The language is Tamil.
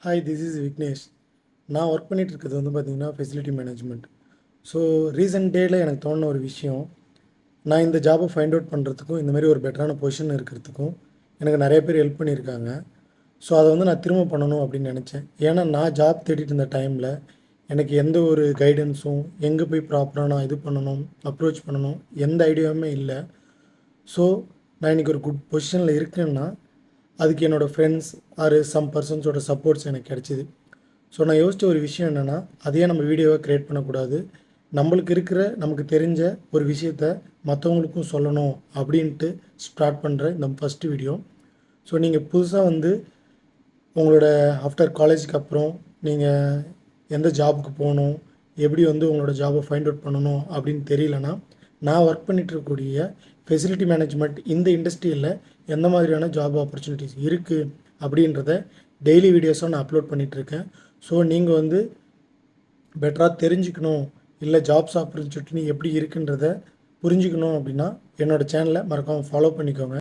Hi, this is Vignesh. நான் ஒர்க் பண்ணிட்டு இருக்கிறது பார்த்தீங்கன்னா ஃபெசிலிட்டி மேனேஜ்மெண்ட். ஸோ ரீசெண்ட் டேயில் எனக்கு தோணுன ஒரு விஷயம், நான் இந்த ஜாபை ஃபைண்ட் அவுட் பண்ணுறதுக்கும் இந்த மாதிரி ஒரு பெட்டரான பொசிஷன் இருக்கிறதுக்கும் எனக்கு நிறைய பேர் ஹெல்ப் பண்ணியிருக்காங்க. ஸோ அதை நான் திரும்ப பண்ணணும் அப்படின்னு நினச்சேன். ஏன்னா நான் ஜாப் தேடிட்டு இருந்த டைமில் எனக்கு எந்த ஒரு கைடன்ஸும், எங்கே போய் ப்ராப்பராக நான் இது பண்ணணும், அப்ரோச் பண்ணணும், எந்த ஐடியாவுமே இல்லை. ஸோ நான் இன்றைக்கி ஒரு குட் பொசிஷனில் இருக்கேன்னா அதுக்கு என்னோடய ஃப்ரெண்ட்ஸ் ஆர் சம் பர்சன்ஸோட சப்போர்ட்ஸ் எனக்கு கிடச்சிது. ஸோ நான் யோசித்த ஒரு விஷயம் என்னென்னா, அதையே நம்ம வீடியோவை க்ரியேட் பண்ணக்கூடாது, நம்மளுக்கு இருக்கிற நமக்கு தெரிஞ்ச ஒரு விஷயத்த மற்றவங்களுக்கும் சொல்லணும் அப்படின்ட்டு ஸ்டார்ட் பண்ணுற இந்த ஃபஸ்ட்டு வீடியோ. ஸோ நீங்கள் புதுசாக உங்களோட ஆஃப்டர் காலேஜுக்கு அப்புறம் நீங்கள் எந்த ஜாபுக்கு போகணும், எப்படி உங்களோட ஜாபை ஃபைண்ட் அவுட் பண்ணணும் அப்படின்னு தெரியலனா, நான் ஒர்க் பண்ணிகிட்ருக்கக்கூடிய ஃபெசிலிட்டி மேனேஜ்மெண்ட் இந்த இண்டஸ்ட்ரியில் எந்த மாதிரியான ஜாப் ஆப்பர்ச்சுனிட்டிஸ் இருக்குது அப்படின்றத டெய்லி வீடியோஸாக நான் அப்லோட் பண்ணிகிட்ருக்கேன். ஸோ நீங்கள் பெட்டராக தெரிஞ்சுக்கணும், இல்லை ஜாப்ஸ் ஆப்பர்ச்சுனிட்டி எப்படி இருக்குன்றத புரிஞ்சுக்கணும் அப்படின்னா என்னோடய சேனலை மறக்காமல் ஃபாலோ பண்ணிக்கோங்க.